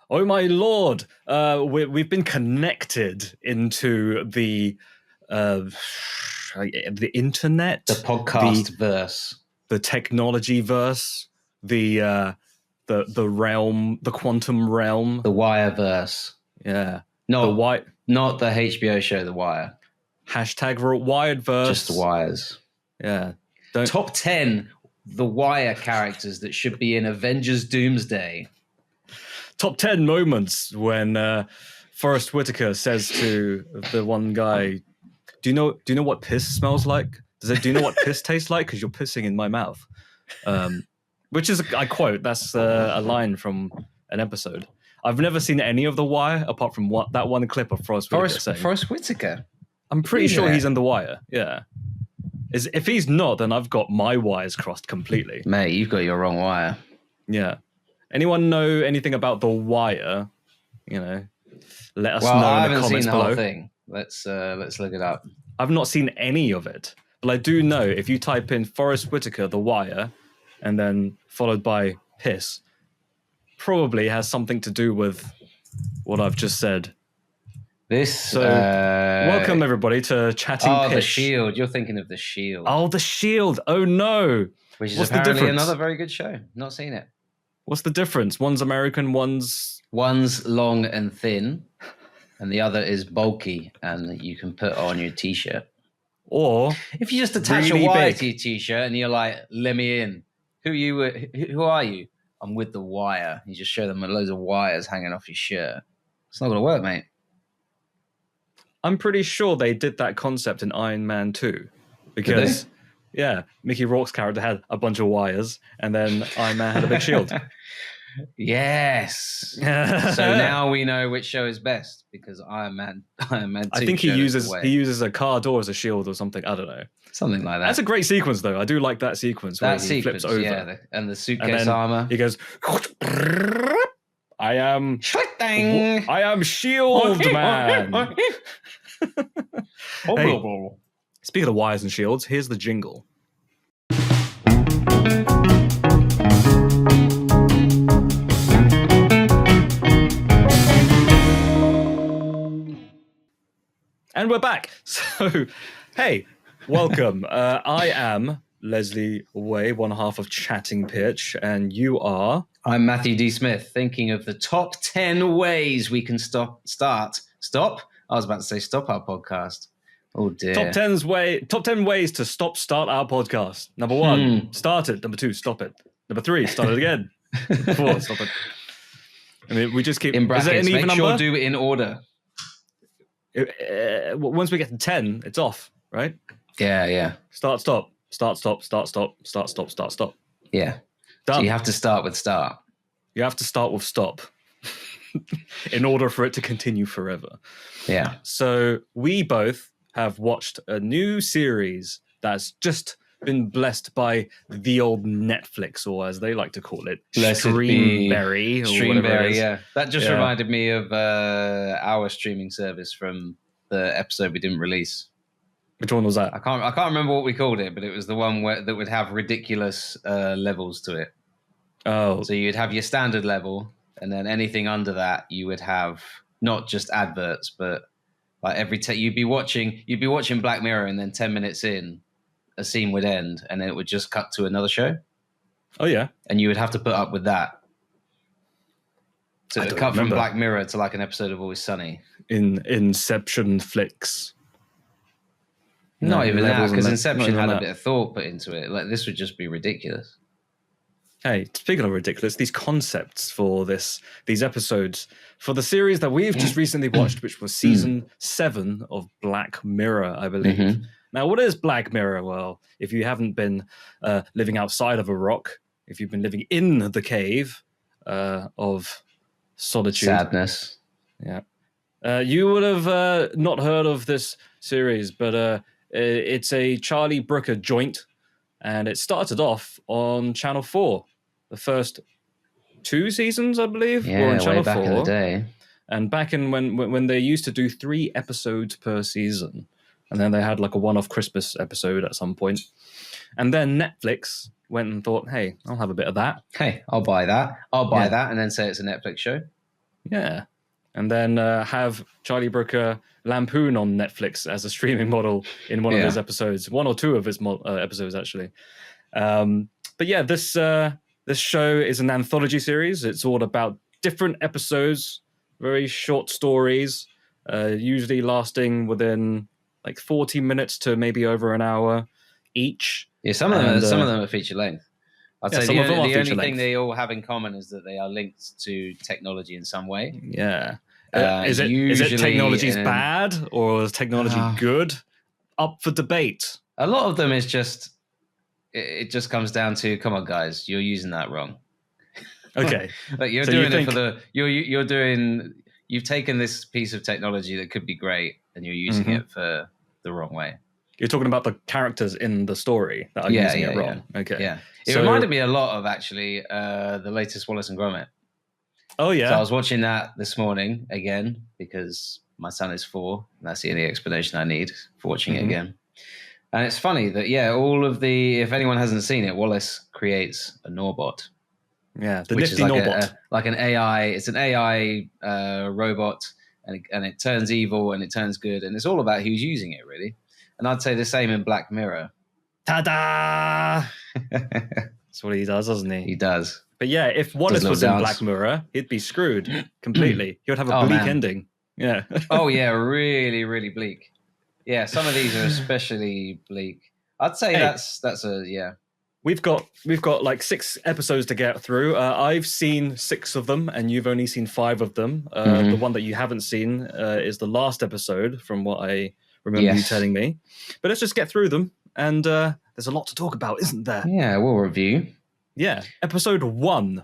Oh my lord! We've been connected into the internet, the podcast verse, the technology verse, the realm, the quantum realm, the Wire verse. Yeah, not the HBO show, The Wire. Hashtag Wired verse. Just the wires. Yeah. Top 10 The Wire characters that should be in Avengers Doomsday. Top 10 moments when Forrest Whitaker says to the one guy, do you know what piss smells like? Do you know what piss tastes like? Because you're pissing in my mouth. Which is, I quote, that's a line from an episode. I've never seen any of The Wire apart from that one clip of Forrest Whitaker saying. Forrest Whitaker? I'm pretty sure he's in The Wire, yeah. If he's not, then I've got my wires crossed completely. Mate, you've got your wrong wire. Yeah. Anyone know anything about The Wire? You know, let us know in the comments below. I haven't seen the whole thing. Let's look it up. I've not seen any of it, but I do know if you type in Forrest Whitaker, The Wire, and then followed by piss, probably has something to do with what I've just said. Welcome everybody to Chatting Pitch. The Shield. You're thinking of The Shield. Oh, The Shield. Oh no. Which is apparently another very good show. Not seen it. What's the difference? One's American, one's long and thin, and the other is bulky, and you can put on your t-shirt. Or if you just attach a wire to your t-shirt and you're like, let me in. Who are you? I'm with The Wire. You just show them loads of wires hanging off your shirt. It's not going to work, mate. I'm pretty sure they did that concept in Iron Man 2. Because, yeah, Mickey Rourke's character had a bunch of wires, and then Iron Man had a big shield. Yes. So now we know which show is best, because Iron Man 2. I think he uses a car door as a shield or something. I don't know. Something like that. That's a great sequence, though. I do like that sequence where he flips over. Yeah, and the suitcase armor. He goes, I am Shield Man. Hey, speaking of wires and shields, here's the jingle. And we're back. So, hey, welcome. I am Leslie Way, one half of Chatting Pitch, and you are? I'm Matthew D. Smith, thinking of the top 10 ways we can stop? I was about to say stop our podcast. Oh dear. Top 10 ways to start our podcast. Number 1, start it. Number 2, stop it. Number 3, start it again. 4, stop it. I mean, we just keep... In brackets, is it an even make sure number? Do it in order. Once we get to 10, it's off, right? Yeah. Start, stop. Start, stop, start, stop. Start, stop, start, stop. Yeah. Done. So you have to start with start. You have to start with stop in order for it to continue forever. Yeah. So we both have watched a new series that's just been blessed by the old Netflix, or as they like to call it, Streamberry. Streamberry, yeah. That just reminded me of our streaming service from the episode we didn't release. Which one was that? I can't remember what we called it, but it was the one that would have ridiculous levels to it. Oh. So you'd have your standard level, and then anything under that, you would have not just adverts, but like you'd be watching Black Mirror, and then 10 minutes in, a scene would end, and then it would just cut to another show. Oh yeah, and you would have to put up with that. So it cut from Black Mirror to like an episode of Always Sunny. In Inception flicks. Not even that, because Inception had a bit of thought put into it. Like, this would just be ridiculous. Hey, speaking of ridiculous, these concepts for these episodes for the series that we've just recently watched, which was season 7 of Black Mirror, I believe. Mm-hmm. Now, what is Black Mirror? Well, if you haven't been living outside of a rock, if you've been living in the cave of solitude, sadness, you would have not heard of this series, but it's a Charlie Brooker joint. And it started off on Channel 4, the first 2 seasons, I believe, were on Channel 4. Back in the day. And back in when they used to do 3 episodes per season, and then they had like a one-off Christmas episode at some point. And then Netflix went and thought, hey, I'll have a bit of that. Hey, I'll buy that. I'll buy that, and then say it's a Netflix show. Yeah. And then have Charlie Brooker lampoon on Netflix as a streaming model in one of his episodes, one or two of his episodes, actually. But yeah, this show is an anthology series. It's all about different episodes, very short stories, usually lasting within like 40 minutes to maybe over an hour each. Yeah, some of them are feature length. I'd say the only thing they all have in common is that they are linked to technology in some way. Yeah. Is it technology's bad or is technology good? Up for debate. A lot of them is just, it just comes down to, come on, guys, you're using that wrong. Okay. Like you've taken this piece of technology that could be great and you're using it for the wrong way. You're talking about the characters in the story that are using it wrong. Yeah. Okay. Yeah. It reminded me a lot of actually the latest Wallace and Gromit. Oh yeah. So I was watching that this morning again because my son is 4 and that's the only explanation I need for watching it again. And it's funny that if anyone hasn't seen it, Wallace creates a Norbot. Yeah, the nifty Norbot. Like an AI. It's an AI robot, and it turns evil and it turns good, and it's all about who's using it, really. And I'd say the same in Black Mirror. Ta-da! That's what he does, doesn't he? He does. But yeah, if Wallace was in Black Mirror, he'd be screwed completely. He would have a bleak ending. Yeah. Oh yeah, really, really bleak. Yeah, some of these are especially bleak. I'd say that's a. We've got like 6 episodes to get through. I've seen 6 of them, and you've only seen 5 of them. The one that you haven't seen is the last episode, from what I remember you telling me. But let's just get through them, and there's a lot to talk about, isn't there? Yeah, we'll review. Yeah, episode 1,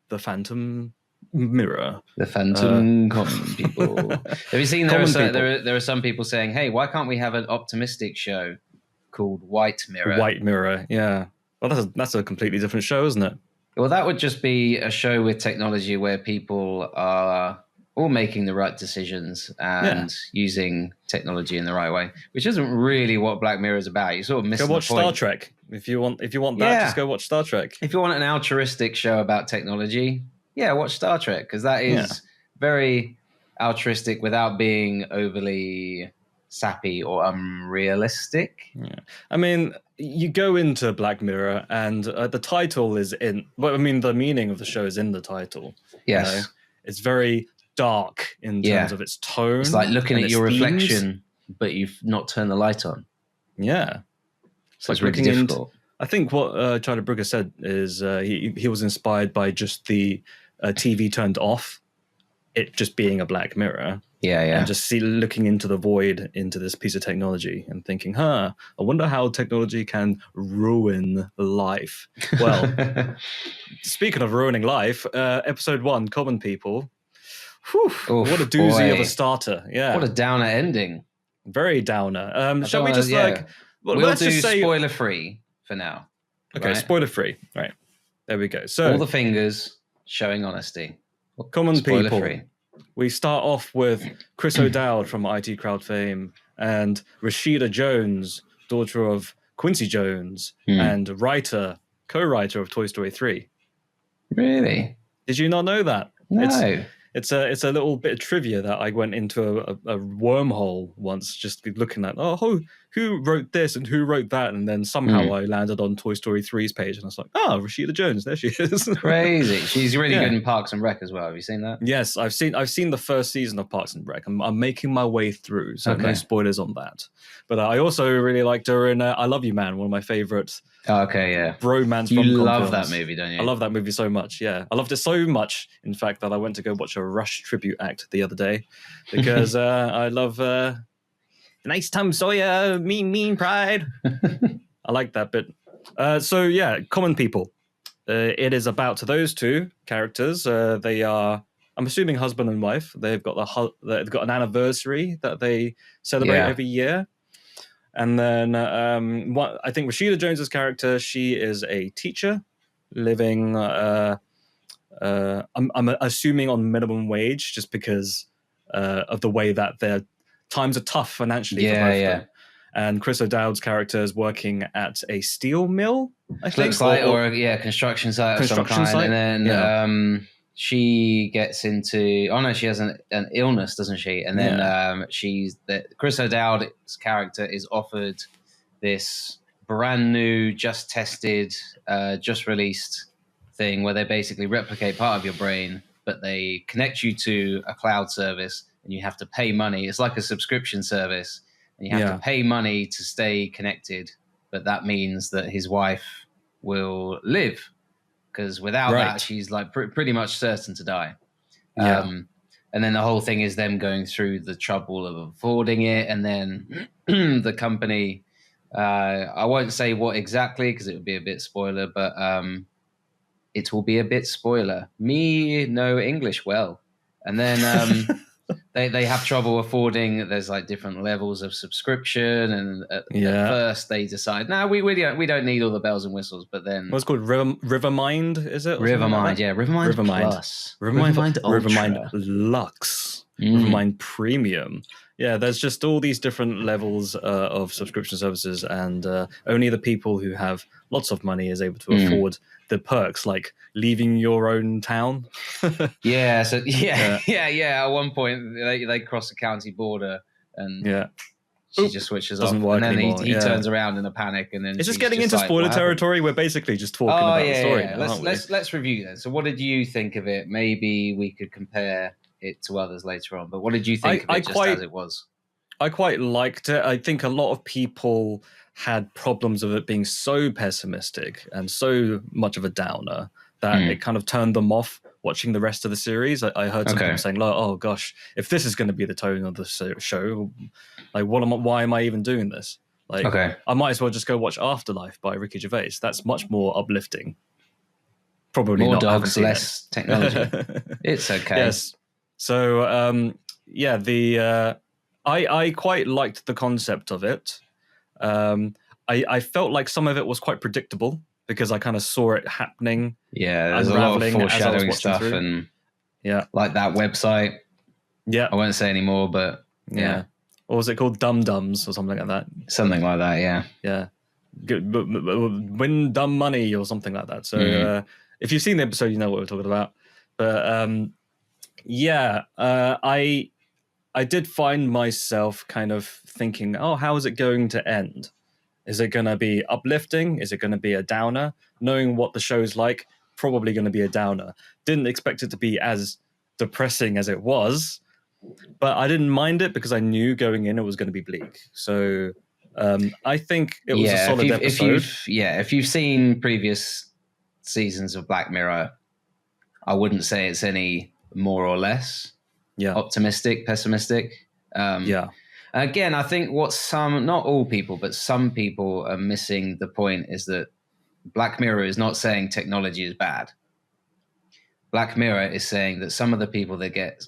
The Phantom Mirror. The Phantom Common People. Have you seen there are some people saying, hey, why can't we have an optimistic show called White Mirror? White Mirror, yeah. Well, that's a completely different show, isn't it? Well, that would just be a show with technology where people are all making the right decisions and using technology in the right way, which isn't really what Black Mirror is about. You sort of miss the point. Go watch Star Trek. If you want that, just go watch Star Trek. If you want an altruistic show about technology, watch Star Trek, because that is very altruistic without being overly sappy or unrealistic. Yeah. I mean, you go into Black Mirror and the title is in, well, I mean, the meaning of the show is in the title. Yes. You know? It's very dark in terms of its tone. It's like looking at your reflection, but you've not turned the light on. Yeah. It's like really difficult. I think what Charlie Brooker said is he was inspired by just the TV turned off, it just being a Black Mirror. Yeah. And just looking into the void, into this piece of technology and thinking, I wonder how technology can ruin life. Well, speaking of ruining life, episode 1, Common People. Whew, what a doozy of a starter. Yeah. What a downer ending. Very downer. Shall we just we'll do spoiler free for now. Okay, right? Spoiler free. Right. There we go. So all the fingers showing honesty. Common People. Free. We start off with Chris O'Dowd from IT Crowd fame and Rashida Jones, daughter of Quincy Jones and co-writer of Toy Story 3. Really? Did you not know that? No. It's a little bit of trivia that I went into a wormhole once, just looking at who wrote this and who wrote that, and then somehow I landed on Toy Story 3's page, and I was like, Rashida Jones, there she is. Crazy. She's really good in Parks and Rec as well. Have you seen that? Yes, I've seen the first season of Parks and Rec. I'm making my way through, so no spoilers on that. But I also really liked her in I Love You Man, one of my favorite. Okay, yeah. Bromance. You love that movie, don't you? I love that movie so much. Yeah, I loved it so much, in fact, that I went to go watch a Rush tribute act the other day because I love Nice Tom Sawyer, Mean Pride. I like that bit. So yeah, Common People. It is about those 2 characters. They are, I'm assuming, husband and wife. They've got an anniversary that they celebrate every year. And then I think Rashida Jones's character, she is a teacher living, I'm assuming on minimum wage, just because of the way that their times are tough financially for both of them. And Chris O'Dowd's character is working at a steel mill, I think. Looks like, or construction site of some kind. And then she gets into. Oh no, she has an illness, doesn't she? And then Chris O'Dowd's character is offered this brand new, just tested, just released thing where they basically replicate part of your brain, but they connect you to a cloud service, and you have to pay money. It's like a subscription service, and you have to pay money to stay connected. But that means that his wife will live. Because without that, she's like pretty much certain to die. Yeah. And then the whole thing is them going through the trouble of affording it. And then the company, I won't say what exactly because it would be a bit spoiler, but it will be a bit spoiler. Me know English well. And then they have trouble affording. There's like different levels of subscription, and at first they decide, no, we don't need all the bells and whistles. But then what's called Rivermind, is it? Rivermind, yeah, Rivermind Plus, Rivermind Ultra, Rivermind Lux, Rivermind Premium. Yeah, there's just all these different levels of subscription services, and only the people who have lots of money is able to afford the perks, like leaving your own town. Yeah. At one point, they cross the county border, and she just switches off, and then he turns around in a panic, and then it's just getting into spoiler territory. We're basically just talking about the story. Now, let's review then. So, what did you think of it? Maybe we could compare it to others later on, but what did you think of it as it was? I quite liked it. I think a lot of people had problems with it being so pessimistic and so much of a downer that it kind of turned them off watching the rest of the series. I heard some people saying, like, oh gosh, if this is going to be the tone of the show, like why am I even doing this? Like, I might as well just go watch Afterlife by Ricky Gervais. That's much more uplifting. Probably more not. Dogs, less technology. It's okay. Yes. So, I quite liked the concept of it. I felt like some of it was quite predictable because I kind of saw it happening. Yeah, there's a lot of foreshadowing stuff, and like that website. Yeah, I won't say anymore, but yeah. What was it called? Dum Dums or something like that? Something like that, yeah. Yeah. Good, win dumb money or something like that. So if you've seen the episode, you know what we're talking about. But I did find myself kind of thinking, oh, how is it going to end? Is it going to be uplifting? Is it going to be a downer? Knowing what the show's like, probably going to be a downer. Didn't expect it to be as depressing as it was, but I didn't mind it because I knew going in it was going to be bleak. So I think it was a solid episode. If you've seen previous seasons of Black Mirror, I wouldn't say it's any more or less optimistic, pessimistic. Again, I think what not all people, but some people are missing the point is that Black Mirror is not saying technology is bad. Black Mirror is saying that some of the people that get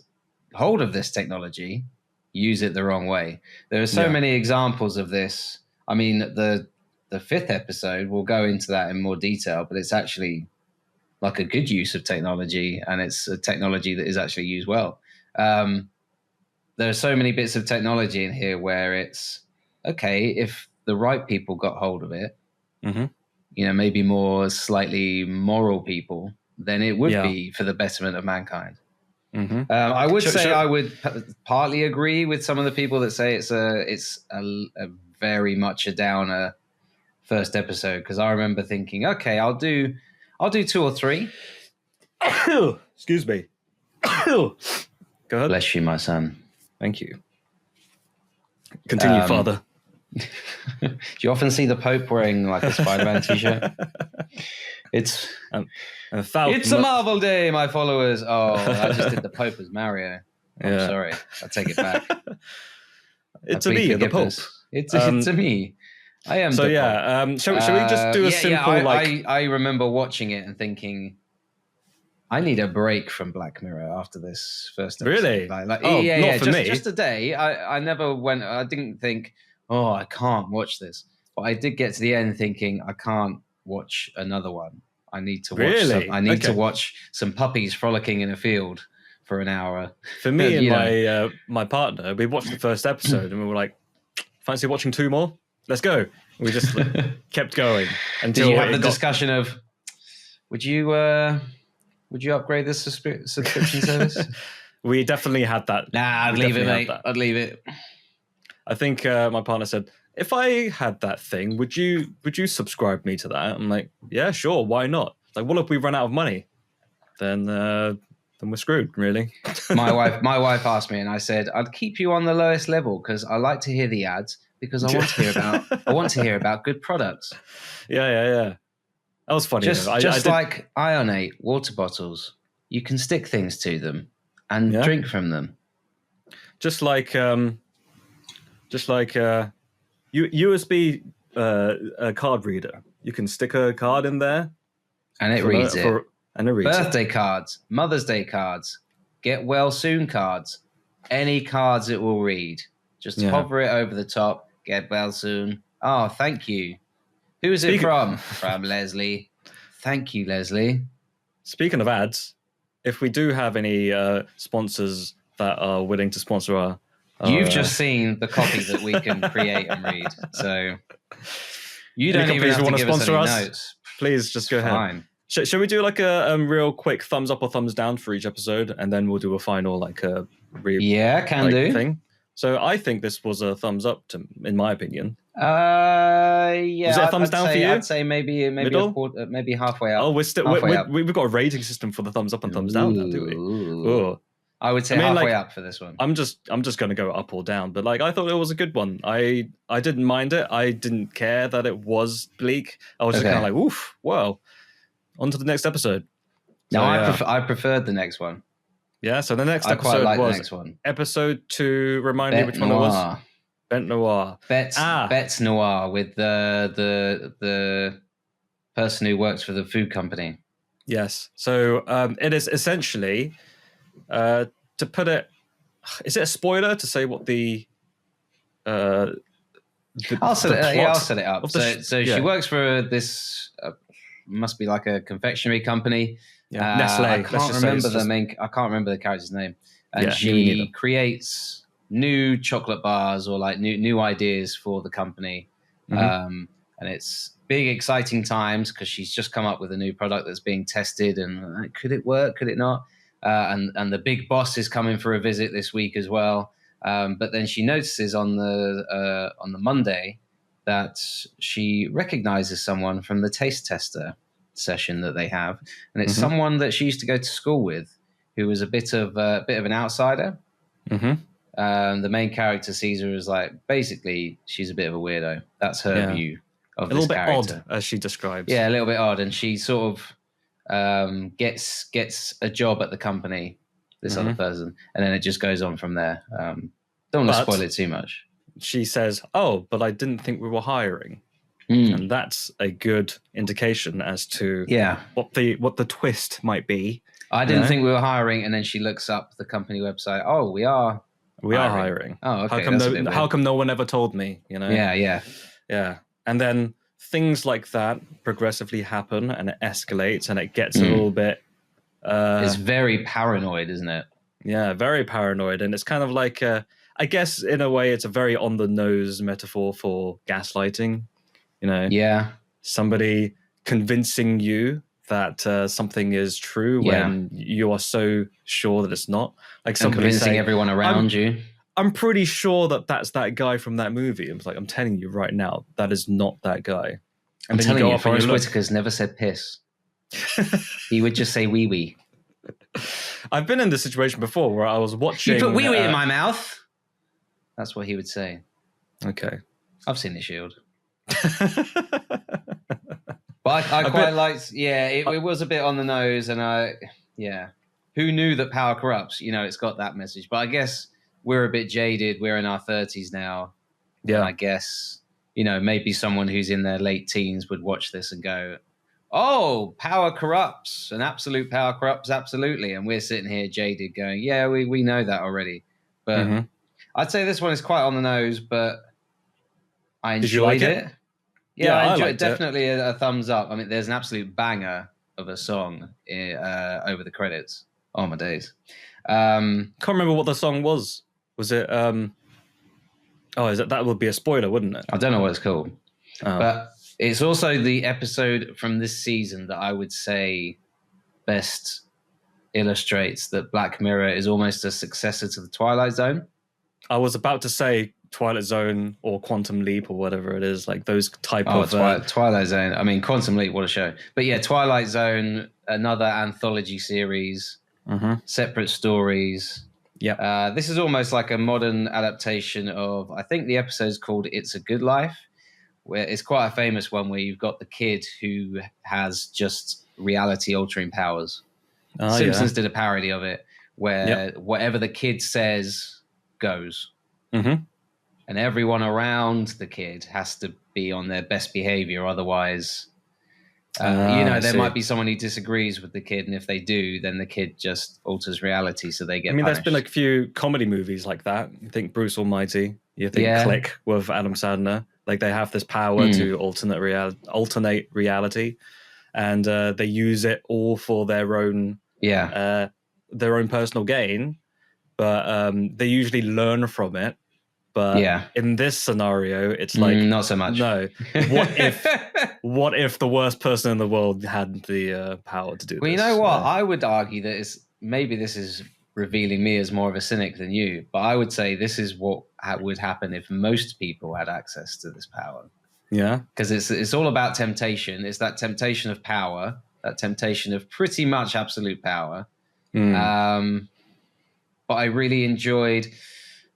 hold of this technology use it the wrong way. There are so many examples of this. I mean, the fifth episode, we'll go into that in more detail, but it's actually like a good use of technology, and it's a technology that is actually used well. There are so many bits of technology in here where it's okay if the right people got hold of it, maybe more slightly moral people, then it would be for the betterment of mankind. I would say I would partly agree with some of the people that say it's a very much a downer first episode, because I remember thinking, okay, I'll do 2 or 3. Excuse me. Go ahead. Bless you, my son. Thank you. Continue, Father. Do you often see the Pope wearing like a Spider-Man t-shirt? It's a Marvel Day, my followers. Oh, I just did the Pope as Mario. I'm sorry. I take it back. It's a me, the Pope. It's a me. I am. So shall we just do a simple I remember watching it and thinking, I need a break from Black Mirror after this first episode. Really? Not for me. Just a day. I never went. I didn't think, oh, I can't watch this. But I did get to the end thinking, I can't watch another one. I need to watch. To watch some puppies frolicking in a field for an hour. For me and my partner, we watched the first episode and we were like, fancy watching 2 more? Let's go. We just kept going until did you have the discussion of, would you Would you upgrade the subscription service? We definitely had that. Nah, I'd leave it, mate. I'd leave it. I think my partner said, if I had that thing, would you subscribe me to that? I'm like, yeah, sure, why not? Like, what if we run out of money? Then we're screwed, really. my wife asked me, and I said, I'd keep you on the lowest level because I like to hear the ads because I want to hear about good products. Yeah. That was funny. Just like Ionate water bottles, you can stick things to them and drink from them. Just like USB card reader, you can stick a card in there, and it reads it. And it reads Birthday cards, Mother's Day cards, get well soon cards, any cards it will read. Just hover it over the top. Get well soon. Oh, thank you. Who is it from? From Leslie. Thank you, Leslie. Speaking of ads, if we do have any sponsors that are willing to sponsor our... You've just seen the copy that we can create and read. So you don't even have to give us any notes. Please just go ahead. Shall we do like a real quick thumbs up or thumbs down for each episode, and then we'll do a final do thing. So I think this was a thumbs up in my opinion. Yeah. Was it a thumbs down for you? I'd say maybe a quarter, maybe halfway up. Oh, we've got a rating system for the thumbs up and thumbs down now, do we? Ooh. I would say halfway up for this one. I'm just going to go up or down, but I thought it was a good one. I didn't mind it. I didn't care that it was bleak. I was just kind of like, oof, wow. On to the next episode. I preferred the next one. Yeah, so the next episode was the next one. Episode 2. Remind me which one it was. Bete Noire. Bete Noire with the person who works for the food company. Yes. So it is essentially, to put it, is it a spoiler to say what I'll set it up. So she works for this, must be like a confectionery company. Yeah, Nestle. I can't remember the character's name. And she creates new chocolate bars or like new ideas for the company. And it's big, exciting times because she's just come up with a new product that's being tested. And could it work? Could it not? And the big boss is coming for a visit this week as well. But then she notices on the Monday that she recognizes someone from the taste tester session that they have, and it's someone that she used to go to school with, who was a bit of an outsider. The main character sees her as like, basically, she's a bit of a weirdo. That's her view of this character. A little bit odd, as she describes. Yeah, a little bit odd, and she sort of gets a job at the company. This other person, and then it just goes on from there. Don't want to spoil it too much. She says, "Oh, but I didn't think we were hiring." And that's a good indication as to what the twist might be. I didn't think we were hiring, and then she looks up the company website. Oh, we are hiring. Oh, okay. How come no one ever told me? You know? Yeah. And then things like that progressively happen, and it escalates, and it gets a little bit. It's very paranoid, isn't it? Yeah, very paranoid, and it's kind of like, I guess in a way, it's a very on the nose metaphor for gaslighting. You know, somebody convincing you that something is true when you are so sure that it's not. Like somebody convincing everyone around you. I'm pretty sure that that's that guy from that movie. I'm like, I'm telling you right now, that is not that guy. I'm telling you, Forrest Whitaker's never said piss. He would just say wee wee. I've been in this situation before where I was watching. You put wee wee in my mouth. That's what he would say. Okay, I've seen The Shield. But I quite liked, it was a bit on the nose, and who knew that power corrupts? You know, it's got that message. But I guess we're a bit jaded. We're in our 30s now. Yeah. And I guess, you know, maybe someone who's in their late teens would watch this and go, oh, power corrupts, and absolute power corrupts, absolutely. And we're sitting here jaded going, yeah, we know that already. But I'd say this one is quite on the nose, but I enjoyed Did you like it. Yeah, I enjoyed it. Definitely a thumbs up. I mean, there's an absolute banger of a song over the credits. Oh, my days. Can't remember what the song was. Was it... that would be a spoiler, wouldn't it? I don't know what it's called. Oh. But it's also the episode from this season that I would say best illustrates that Black Mirror is almost a successor to the Twilight Zone. I was about to say Twilight Zone or Quantum Leap or whatever it is, like those type of Twilight Zone. I mean, Quantum Leap, what a show! But yeah, Twilight Zone, another anthology series, separate stories. Yeah, this is almost like a modern adaptation of. I think the episode's called "It's a Good Life," where it's quite a famous one where you've got the kid who has just reality-altering powers. Simpsons did a parody of it where whatever the kid says goes. Mm-hmm. And everyone around the kid has to be on their best behavior. Otherwise, there might be someone who disagrees with the kid. And if they do, then the kid just alters reality. So they get punished. There's been a few comedy movies like that. You think Bruce Almighty, you think Click with Adam Sandler. Like they have this power to alternate reality. And they use it all for their own personal gain. But they usually learn from it. But in this scenario, it's like not so much. No. What if the worst person in the world had the power to do this? Well, you know what? I would argue that maybe this is revealing me as more of a cynic than you, but I would say this is what would happen if most people had access to this power. Yeah, because it's all about temptation. It's that temptation of power, that temptation of pretty much absolute power. But I really enjoyed.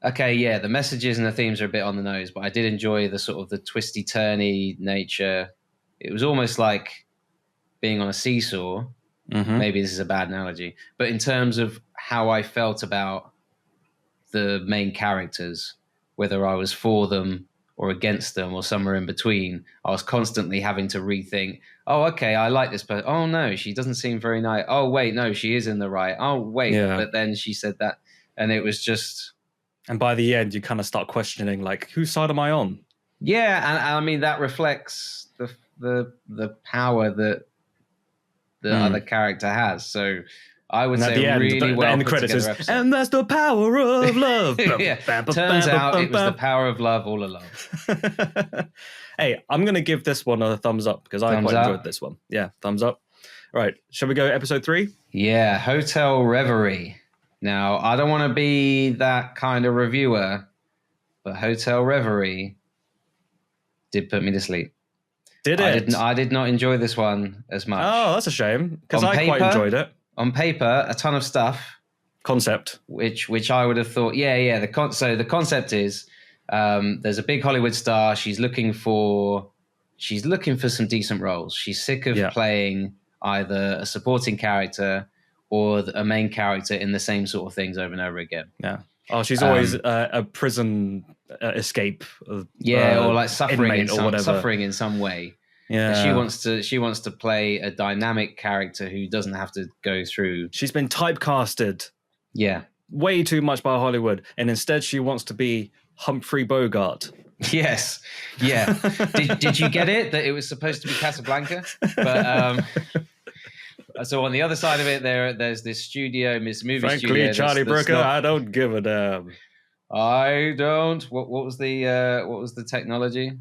Okay, the messages and the themes are a bit on the nose, but I did enjoy the sort of the twisty-turny nature. It was almost like being on a seesaw. Mm-hmm. Maybe this is a bad analogy, but in terms of how I felt about the main characters, whether I was for them or against them or somewhere in between, I was constantly having to rethink, oh, okay, I like this person. Oh, no, she doesn't seem very nice. Oh, wait, no, she is in the right. Oh, wait, but then she said that. And it was just... And by the end, you kind of start questioning, like, whose side am I on? Yeah, and I mean, that reflects the power that the other character has. So I would say really well put together episode. And that's the power of love. Turns out it was the power of love all along. Hey, I'm going to give this one a thumbs up because I quite enjoyed this one. Yeah, thumbs up. Right, shall we go episode 3? Yeah, Hotel Reverie. Now, I don't want to be that kind of reviewer, but Hotel Reverie did put me to sleep. Did it? I did not enjoy this one as much. Oh, that's a shame, because I quite enjoyed it. On paper, a ton of stuff. Concept. Which I would have thought, so the concept is there's a big Hollywood star. She's looking for some decent roles. She's sick of playing either a supporting character or a main character in the same sort of things over and over again. Yeah. Oh, she's always a prison escape. Or like suffering in some way. Yeah. She wants to play a dynamic character who doesn't have to go through. She's been typecasted. Yeah. Way too much by Hollywood, and instead she wants to be Humphrey Bogart. Yes. Yeah. Did you get it that it was supposed to be Casablanca? But so on the other side of it, there's this studio, movie Frankly, studio. Charlie Brooker, I don't give a damn. I don't. What was the technology?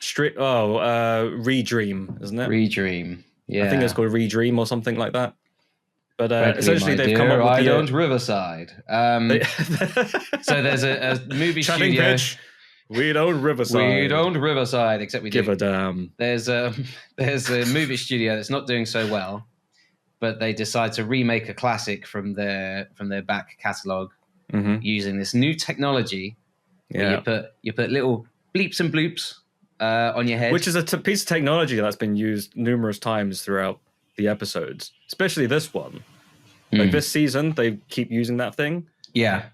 Redream, isn't it? Redream. Yeah. I think it's called Redream or something like that. But essentially, they've come up with I don't Riverside. So there's a movie studio. Pitch. We don't Riverside. We don't Riverside, except we give a damn. There's a movie studio that's not doing so well, but they decide to remake a classic from their back catalogue using this new technology. Yeah, where you put little bleeps and bloops on your head, which is a piece of technology that's been used numerous times throughout the episodes, especially this one. Like this season, they keep using that thing. Yeah.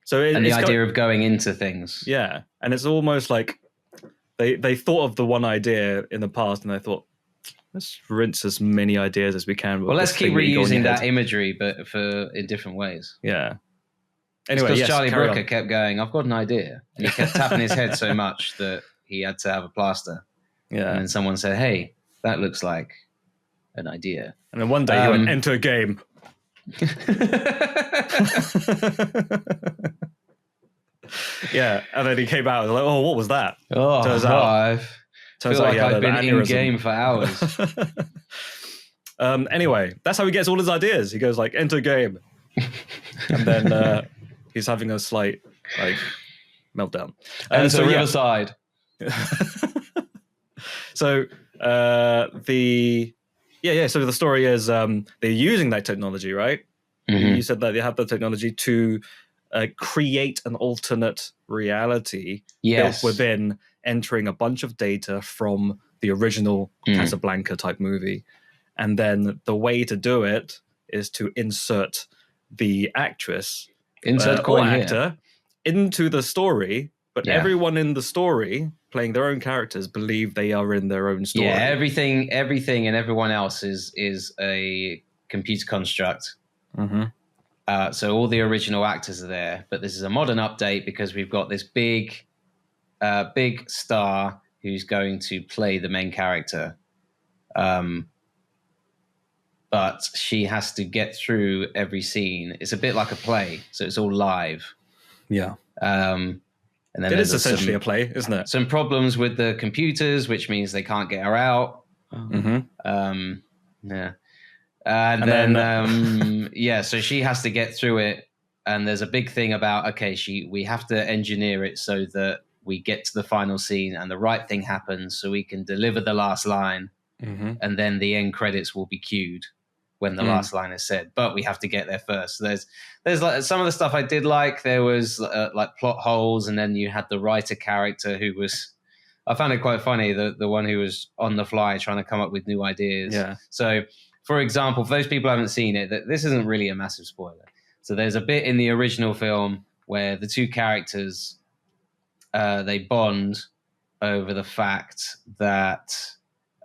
So the idea of going into things. Yeah, and it's almost like they thought of the one idea in the past, and they thought, let's rinse as many ideas as we can. Well, let's keep reusing that imagery, but in different ways. Yeah. Anyway, because Charlie Brooker kept going, I've got an idea, and he kept tapping his head so much that he had to have a plaster. Yeah. And then someone said, "Hey, that looks like an idea." And then one day he went, "Enter a game." Yeah, and then he came out and was like, "Oh, what was that?" Turns out I've been in game for hours. Anyway, that's how he gets all his ideas. He goes like, enter game. And then he's having a slight like meltdown. And so yeah. Riverside. So so the story is they're using that technology, right? Mhm. You said that they have the technology to create an alternate reality built within entering a bunch of data from the original Casablanca type movie. And then the way to do it is to insert the actress or actor into the story, but everyone in the story playing their own characters believe they are in their own story. Yeah, everything and everyone else is a computer construct. Mm-hmm. So all the original actors are there, but this is a modern update because we've got this big star who's going to play the main character. But she has to get through every scene. It's a bit like a play, so it's all live. Yeah. And then it is essentially a play, isn't it? Some problems with the computers, which means they can't get her out. Mm-hmm. Yeah. And then so she has to get through it. And there's a big thing about, we have to engineer it so that we get to the final scene and the right thing happens so we can deliver the last line. Mm-hmm. And then the end credits will be cued when the last line is said, but we have to get there first. So there's like some of the stuff I did like. There was like plot holes, and then you had the writer character who was, I found it quite funny, the one who was on the fly trying to come up with new ideas. Yeah. So, for example, for those people who haven't seen it, this isn't really a massive spoiler. So there's a bit in the original film where the two characters they bond over the fact that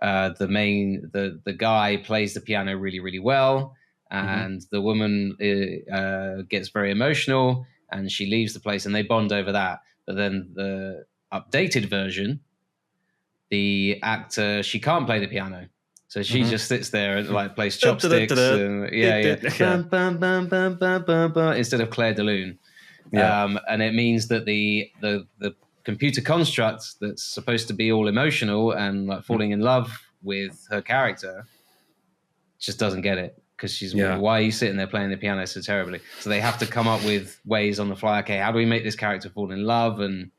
the guy plays the piano really, really well, and the woman gets very emotional and she leaves the place, and they bond over that. But then the updated version, the actor, she can't play the piano, so she just sits there and like plays chopsticks instead of Claire de Lune. And it means that the computer construct that's supposed to be all emotional and like falling in love with her character just doesn't get it, because she's why are you sitting there playing the piano so terribly? So they have to come up with ways on the fly. Okay, how do we make this character fall in love? And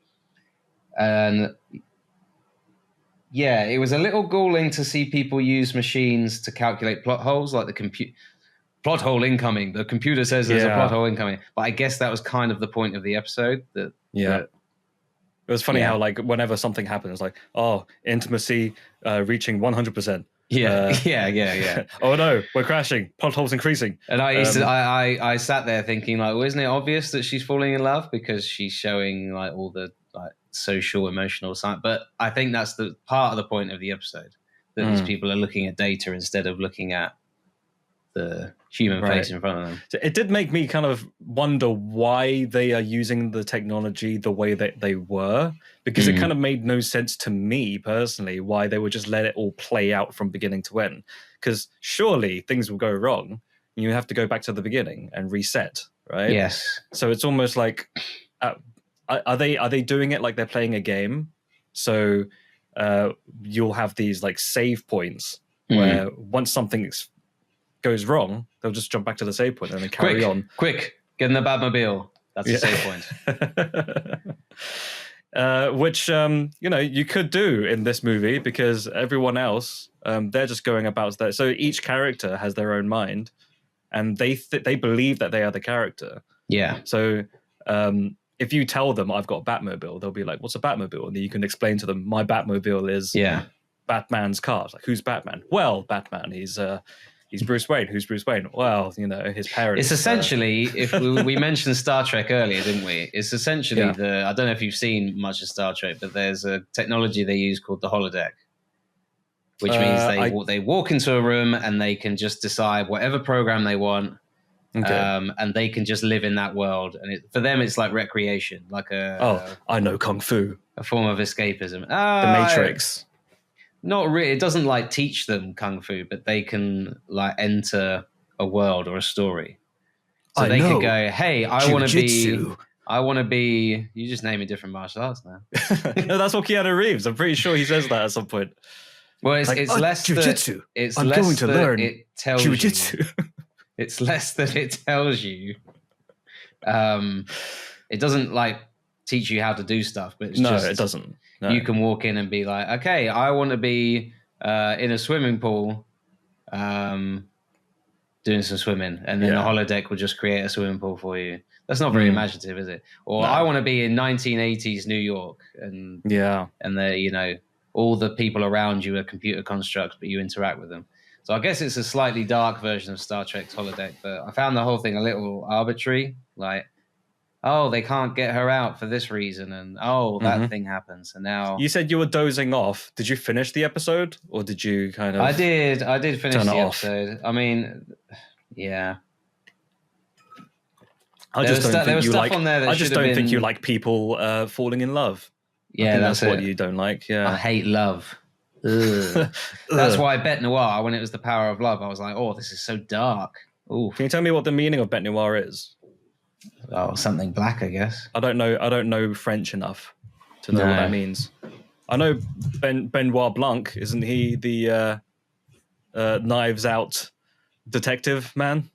yeah, it was a little galling to see people use machines to calculate plot holes, like the plot hole incoming. The computer says there's a plot hole incoming, but I guess that was kind of the point of the episode. It was funny how like whenever something happens, like intimacy reaching 100%. Oh no, we're crashing. Plot holes increasing. And I used to, I sat there thinking like, well, isn't it obvious that she's falling in love because she's showing like all the like social emotional side? But I think that's the part of the point of the episode, that these people are looking at data instead of looking at the human face in front of them. So it did make me kind of wonder why they are using the technology the way that they were, because it kind of made no sense to me personally why they would just let it all play out from beginning to end. Because surely things will go wrong and you have to go back to the beginning and reset, right? Yes. So it's almost like, are they doing it like they're playing a game? So you'll have these like save points where once something goes wrong, they'll just jump back to the save point and then carry on. Quick, get in the Batmobile. That's a save point. Which, you could do in this movie, because everyone else, they're just going about that. So each character has their own mind, and they believe that they are the character. Yeah. So if you tell them I've got a Batmobile, they'll be like, what's a Batmobile? And then you can explain to them, my Batmobile is Batman's car. Like, who's Batman? Well, Batman, he's Bruce Wayne. Who's Bruce Wayne? Well, his parents. It's essentially, if we mentioned Star Trek earlier, didn't we? It's essentially I don't know if you've seen much of Star Trek, but there's a technology they use called the holodeck, which means they walk into a room and they can just decide whatever program they want, and they can just live in that world. And for them, it's like recreation, like I know Kung Fu, a form of escapism. The Matrix. Not really. It doesn't like teach them kung fu, but they can like enter a world or a story. So they could go, "Hey, I want to be." You just name it different martial arts now. No, that's what Keanu Reeves. I'm pretty sure he says that at some point. Well, it's "Oh, less jujitsu. It's I'm less going to that learn it tells you. jujitsu." It's less that it tells you. It doesn't like teach you how to do stuff, but it's No, just it doesn't. No. you can walk in and be like, okay, I want to be in a swimming pool, doing some swimming, and then the holodeck will just create a swimming pool for you. That's not very imaginative, is it? Or I want to be in 1980s New York, and the all the people around you are computer constructs, but you interact with them. So I guess it's a slightly dark version of Star Trek's holodeck, but I found the whole thing a little arbitrary. Like, oh, they can't get her out for this reason, and that thing happens, and now you said you were dozing off. Did you finish the episode, or did you kind of? I did finish the episode. I mean, yeah. I just don't think you like people falling in love. Yeah, I think that's what you don't like. Yeah, I hate love. That's why Bete Noire, when it was the power of love, I was like, oh, this is so dark. Ooh. Can you tell me what the meaning of Bete Noire is? Oh, something black, I guess. I don't know French enough to know what that means. I know Benoit Blanc, isn't he the Knives Out detective man?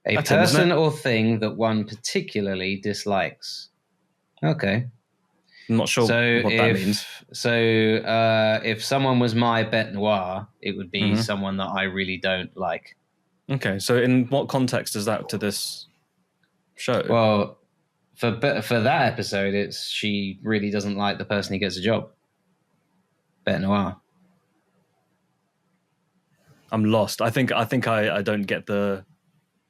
A person or thing that one particularly dislikes. Okay. I'm not sure what that means. So if someone was my Bete Noire, it would be someone that I really don't like. Okay, so in what context is that to this show? Well, for that episode, it's she really doesn't like the person who gets a job. Bete Noire. I'm lost. I think I don't get the.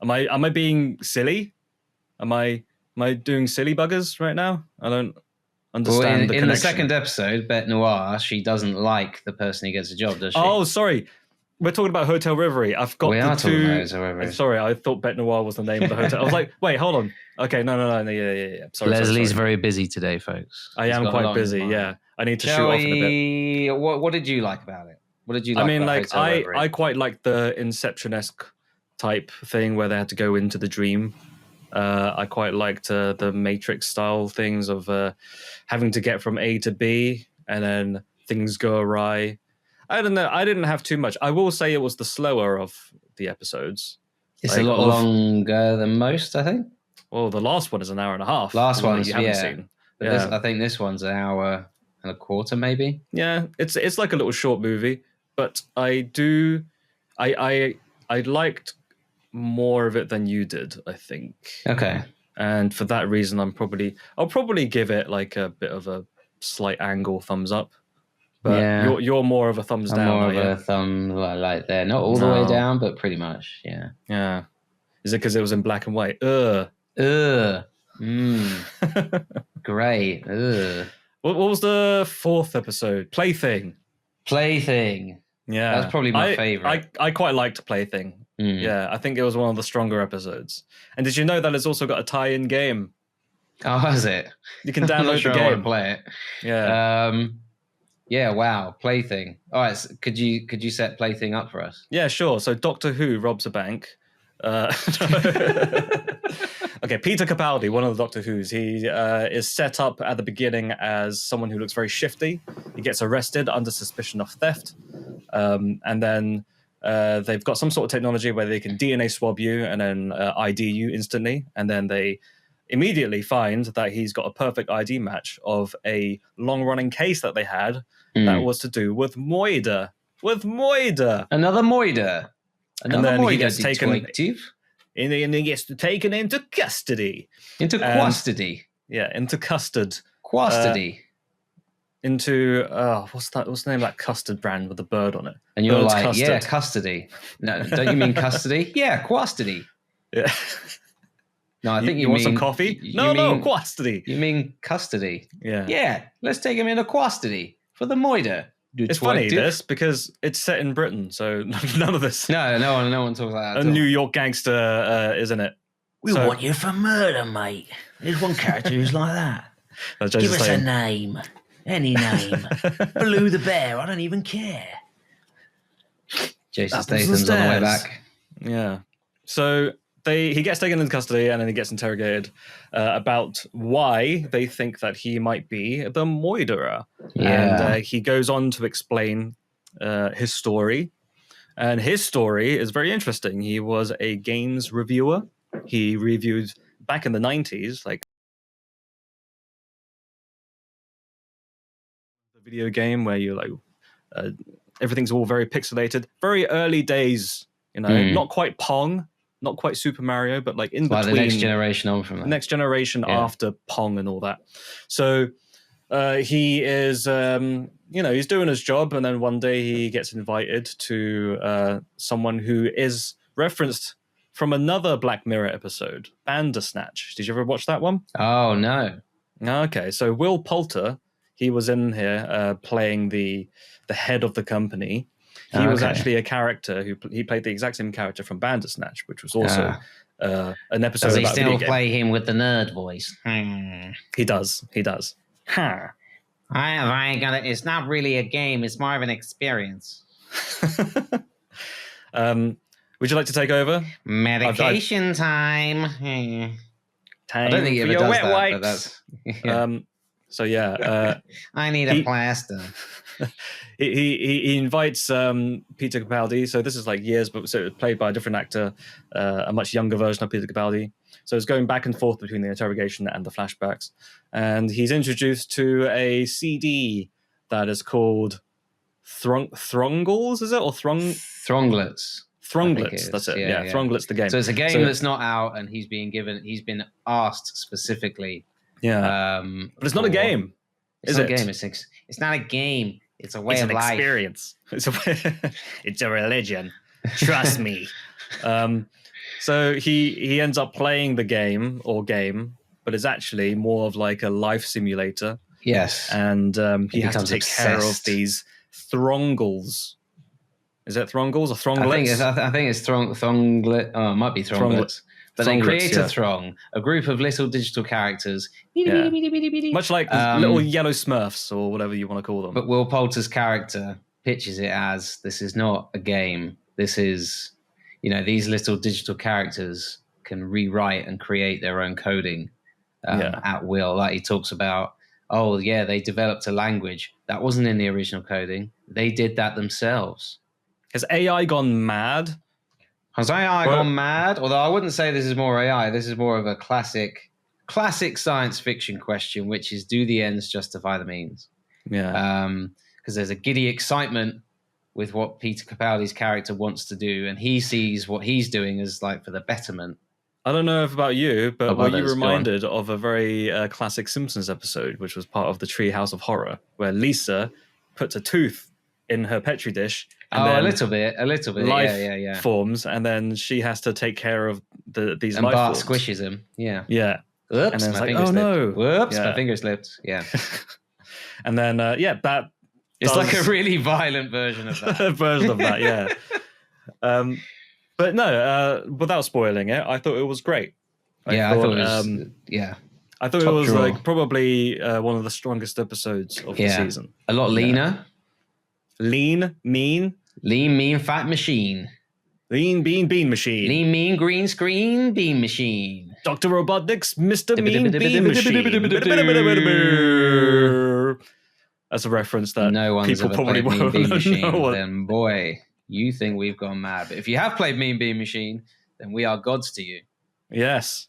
Am I being silly? Am I doing silly buggers right now? I don't understand the connection. In the second episode, Bete Noire, she doesn't like the person who gets a job, does she? Oh, sorry. We're talking about Hotel Reverie. I've got we are talking about Hotel Reverie. Sorry, I thought Bete Noire was the name of the hotel. I was like, wait, hold on. Okay, no. Yeah. Sorry. Leslie's very busy today, folks. I am quite busy, yeah. I need to shoot off in a bit. What did you like about it? What did you like about Hotel Reverie? I quite like the Inception-esque type thing where they had to go into the dream. I quite liked the Matrix style things of having to get from A to B and then things go awry. I don't know. I didn't have too much. I will say it was the slower of the episodes. It's a lot longer than most, I think. Well, the last one is an hour and a half. Last one you haven't seen. But I think this one's an hour and a quarter, maybe. Yeah, it's like a little short movie, but I liked more of it than you did, I think. Okay. And for that reason, I'll probably give it like a bit of a slight angle thumbs up. But you're more of a thumbs down. More of a thumb like there, not all the way down, but pretty much. Yeah. Yeah. Is it because it was in black and white? Great. What was the fourth episode? Plaything. Yeah. That's probably my favorite. I quite liked Plaything. Yeah, I think it was one of the stronger episodes. And did you know that it's also got a tie-in game? Oh, has it? You can download the game. I want to play it. Yeah. Yeah, wow. Plaything. All right, so could you set Plaything up for us? Yeah, sure. So Doctor Who robs a bank. Okay, Peter Capaldi, one of the Doctor Who's, he is set up at the beginning as someone who looks very shifty. He gets arrested under suspicion of theft. And then they've got some sort of technology where they can DNA swab you and then ID you instantly. And then they immediately find that he's got a perfect ID match of a long-running case that they had that was to do with Moida. Another Moida. And then he gets taken into custody. Into custody. Yeah, into custard. Custody. Into what's the name of that custard brand with the bird on it? And you're like, custard. Yeah, custody. No, don't you mean custody? Yeah, custody. Yeah. No, I think you want some coffee. No, custody. You mean custody? Yeah. Yeah, let's take him into custody for the Moida. It's funny this because it's set in Britain, so none of this. No one talks like that. A New York gangster, isn't it? We want you for murder, mate. There's one character who's like that. Give us a name, any name. Blue the Bear. I don't even care. Jason Statham's on the way back. Yeah. So he gets taken into custody and then he gets interrogated about why they think that he might be the Moiderer. Yeah. And he goes on to explain his story. And his story is very interesting. He was a games reviewer. He reviewed back in the 90s, like the video game where you like everything's all very pixelated. Very early days, not quite Pong, not quite Super Mario, but like in between. Like the next generation on from that. Next generation after Pong and all that. So he is, he's doing his job, and then one day he gets invited to someone who is referenced from another Black Mirror episode, Bandersnatch. Did you ever watch that one? Oh, no. Okay, so Will Poulter, he was in here playing the head of the company. He was actually a character he played the exact same character from Bandersnatch, which was also an episode. Does he about still play him with the nerd voice? He does. Huh. It's not really a game. It's more of an experience. Would you like to take over? Medication time. Time I don't think he ever for your does wet that, wipes. but that's, yeah. So yeah, I need a plaster. he invites Peter Capaldi. So this is like years, but so it was played by a different actor, a much younger version of Peter Capaldi. So it's going back and forth between the interrogation and the flashbacks, and he's introduced to a CD that is called Throngles, is it, or Thronglets? Thronglets, that's it. Yeah, Thronglets, the game. So it's a game that's not out, and he's been asked specifically. Yeah, but it's not a game. It's not a game. It's not a game. It's a way of life. Experience. It's a religion. Trust me. So he ends up playing the game, but it's actually more of like a life simulator. Yes. And he has to take care of these Throngles. Is it Throngles or Thronglets? I think it's Thronglet. Oh, it might be Thronglets. But they create a throng, a group of little digital characters. Much like little yellow Smurfs or whatever you want to call them. But Will Poulter's character pitches it as, this is not a game. This is, these little digital characters can rewrite and create their own coding at will. Like he talks about, they developed a language. That wasn't in the original coding. They did that themselves. Has AI gone mad? Has AI gone mad? Although I wouldn't say this is more AI. This is more of a classic science fiction question, which is, do the ends justify the means? Yeah. Because there's a giddy excitement with what Peter Capaldi's character wants to do, and he sees what he's doing as like for the betterment. I don't know about you, but were you reminded of a very classic Simpsons episode, which was part of the Treehouse of Horror, where Lisa puts a tooth in her Petri dish. And a little bit. Life forms, and then she has to take care of these and life Bart forms. Squishes him. Yeah. Yeah. Oops, and then it's my like, finger slipped. no. Whoops, my finger slipped. Yeah. And then, that... It's like a really violent version of that. Yeah. But no, without spoiling it, I thought it was great. I thought it was... I thought it was like probably one of the strongest episodes of the season. A lot leaner. Lean, mean, fat machine. Lean, bean machine. Lean, mean, green screen, bean machine. Dr. Robotnik's Mr. Mean Bean Machine. That's a reference that no one's people ever probably played Mean won't Bean Machine. know. Then, boy, you think we've gone mad. But if you have played Mean Bean Machine, then we are gods to you. Yes.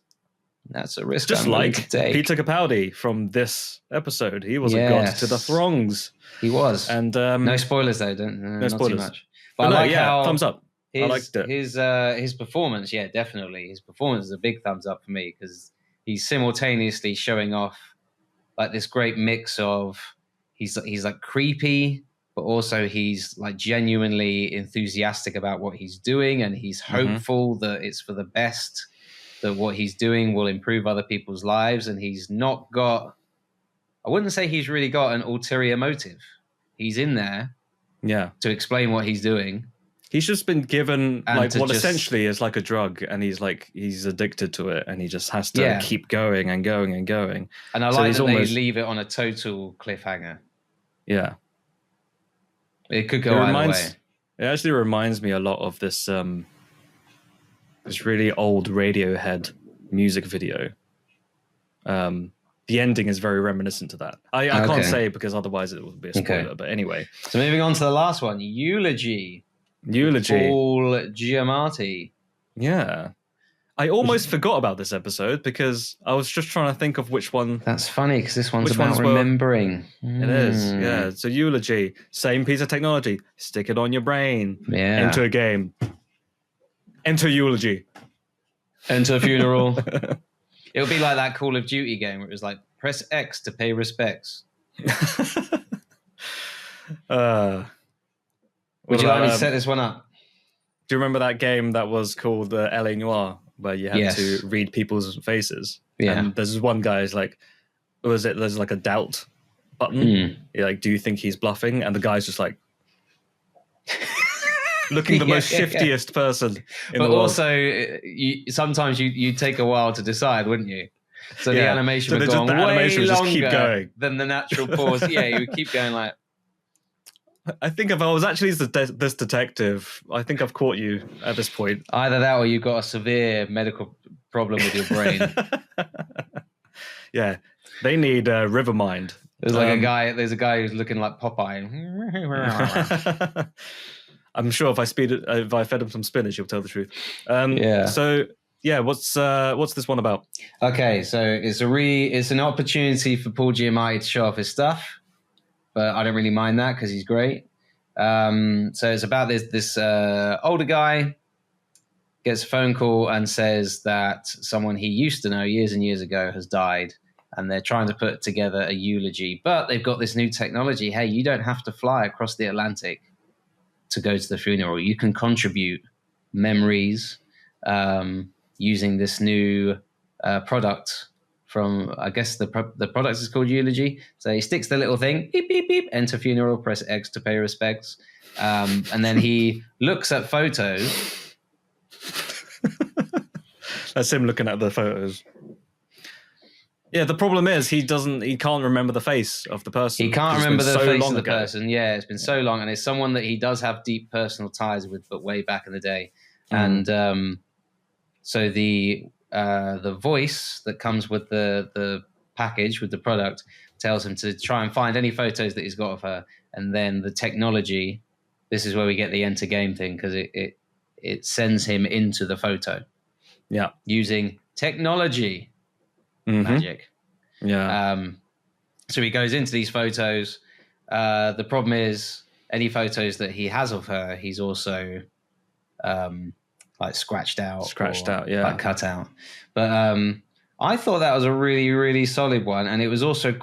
That's a risk. Just like Peter Capaldi from this episode. He was a god to the throngs. He was. And no spoilers though, no spoilers. Not too much. But I like how thumbs up. I liked it. His performance, definitely. His performance is a big thumbs up for me because he's simultaneously showing off like this great mix of he's like creepy, but also he's like genuinely enthusiastic about what he's doing, and he's hopeful that it's for the best, that what he's doing will improve other people's lives, and he's not got... I wouldn't say he's really got an ulterior motive. He's in there to explain what he's doing. He's just been given like what essentially is like a drug, and he's addicted to it, and he just has to keep going and going and going. And I like that they leave it on a total cliffhanger. Yeah. It could go either way. It actually reminds me a lot of this this really old Radiohead music video. the ending is very reminiscent to that. I can't Okay. say because otherwise it would be a spoiler. Okay. But anyway, So moving on to the last one, Eulogy. Eulogy. Paul Giamatti. Yeah. I almost forgot about this episode because I was just trying to think of which one. That's funny because this one's Which about ones were- remembering. It is, yeah. So Eulogy, same piece of technology. Stick it on your brain. Yeah. Enter a game. Enter Eulogy. Enter funeral. It would be like that Call of Duty game where it was like, press X to pay respects. Would you like me to set this one up? Do you remember that game that was called LA Noire, where you had to read people's faces? Yeah. And there's this one guy who's like, there's like a doubt button. You're like, do you think he's bluffing? And the guy's just like, looking the most shiftiest person in the world. But also, sometimes you take a while to decide, wouldn't you? So the animation would go on way longer than the natural pause. Yeah, you would keep going like... I think if I was actually this detective, I think I've caught you at this point. Either that or you've got a severe medical problem with your brain. Yeah, they need River Mind. There's a guy who's looking like Popeye. I'm sure if I fed him some spinach, he'll tell the truth. Yeah. So yeah, what's this one about? Okay, so it's an opportunity for Paul Giamatti to show off his stuff, but I don't really mind that because he's great. So it's about this older guy gets a phone call and says that someone he used to know years and years ago has died, and they're trying to put together a eulogy, but they've got this new technology. Hey, you don't have to fly across the Atlantic to go to the funeral. You can contribute memories using this new product from, I guess the product is called Eulogy. So he sticks the little thing, beep, beep, beep, enter funeral, press X to pay respects. And then he looks at photos. That's him looking at the photos. Yeah, the problem is he can't remember the face of the person. He can't remember the face of the person. Yeah, it's been so long. And it's someone that he does have deep personal ties with, but way back in the day. And so the voice that comes with the package, with the product, tells him to try and find any photos that he's got of her. And then the technology, this is where we get the enter game thing, because it sends him into the photo. Yeah. Using technology. Magic. Yeah. So he goes into these photos. The problem is any photos that he has of her, he's also like scratched out, yeah, like cut out. But I thought that was a really, really solid one, and it was also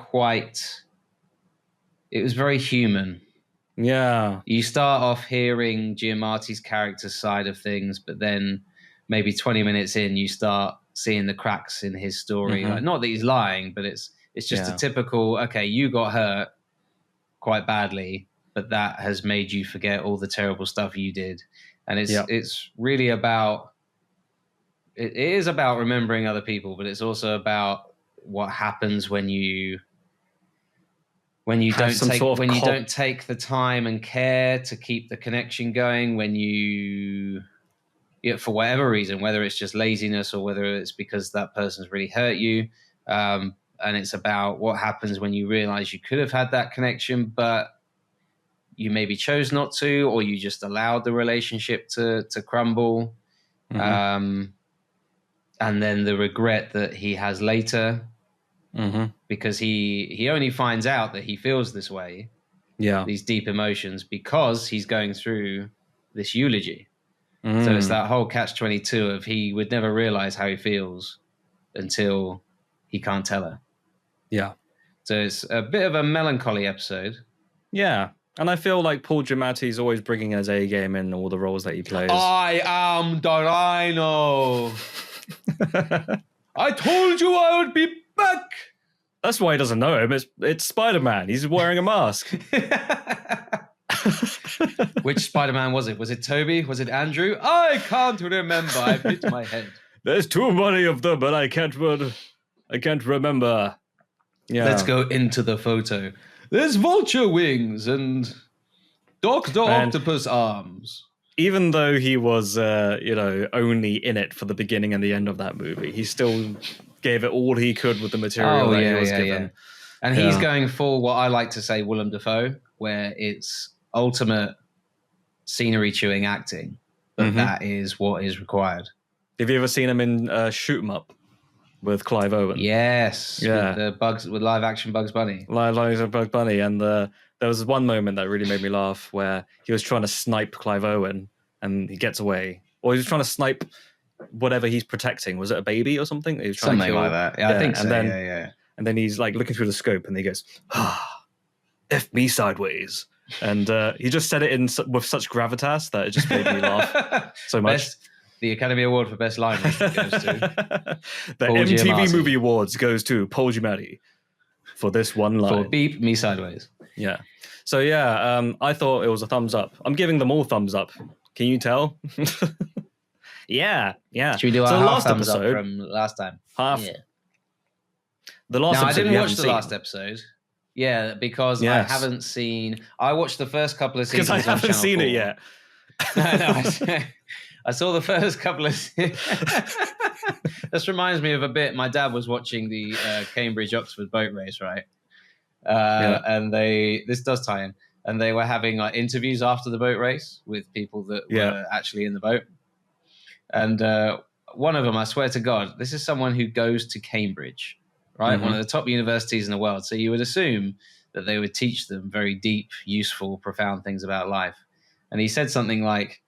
it was very human. Yeah. You start off hearing Giamatti's character side of things, but then maybe 20 minutes in, you start seeing the cracks in his story. Like, not that he's lying, but it's just a typical, okay, you got hurt quite badly, but that has made you forget all the terrible stuff you did. And it's really about, it is about remembering other people, but it's also about what happens when you don't take the time and care to keep the connection going, when you for whatever reason, whether it's just laziness or whether it's because that person's really hurt you. And it's about what happens when you realize you could have had that connection, but you maybe chose not to, or you just allowed the relationship to crumble. And then the regret that he has later, because he only finds out that he feels this way, these deep emotions, because he's going through this eulogy. So it's that whole catch-22 of he would never realize how he feels until he can't tell her. Yeah. So it's a bit of a melancholy episode. Yeah. And I feel like Paul Giamatti's always bringing his A game in all the roles that he plays. I am the Rhino. I told you I would be back. That's why he doesn't know him. It's Spider-Man. He's wearing a mask. Which Spider-Man was it? Was it Toby? Was it Andrew? I can't remember. I've hit my head. There's too many of them, but I can't remember. Yeah. Let's go into the photo. There's vulture wings and Dr. Octopus arms. Even though he was, only in it for the beginning and the end of that movie, he still gave it all he could with the material that he was given. Yeah. And he's going for what I like to say Willem Dafoe, where it's ultimate scenery chewing acting, but that is what is required. Have you ever seen him in Shoot 'em Up with Clive Owen? Yes. Yeah. With live action Bugs Bunny. Live action Bugs Bunny. And there was one moment that really made me laugh where he was trying to snipe Clive Owen and he gets away. Or he was trying to snipe whatever he's protecting. Was it a baby or something? He was trying something to kill, like that. Yeah, I think so. And then, and then he's like looking through the scope and he goes, F me sideways. And he just said it with such gravitas that it just made me laugh so much. The Academy Award for Best Line goes to the Paul MTV Giamatti. Movie Awards goes to Paul Giamatti for this one line. For Beep Me Sideways. Yeah. So I thought it was a thumbs up. I'm giving them all thumbs up. Can you tell? Yeah. Should we do our half thumbs up from last time? Half. Yeah. The last episode. I didn't watch the last episode. Yeah, because I haven't seen. I watched the first couple of seasons. Because I haven't seen it yet. I saw the first couple of. This reminds me of a bit. My dad was watching the Cambridge-Oxford boat race, right? And this does tie in. And they were having like interviews after the boat race with people that were actually in the boat. And one of them, I swear to God, this is someone who goes to Cambridge, right? One of the top universities in the world. So you would assume that they would teach them very deep, useful, profound things about life. And he said something like,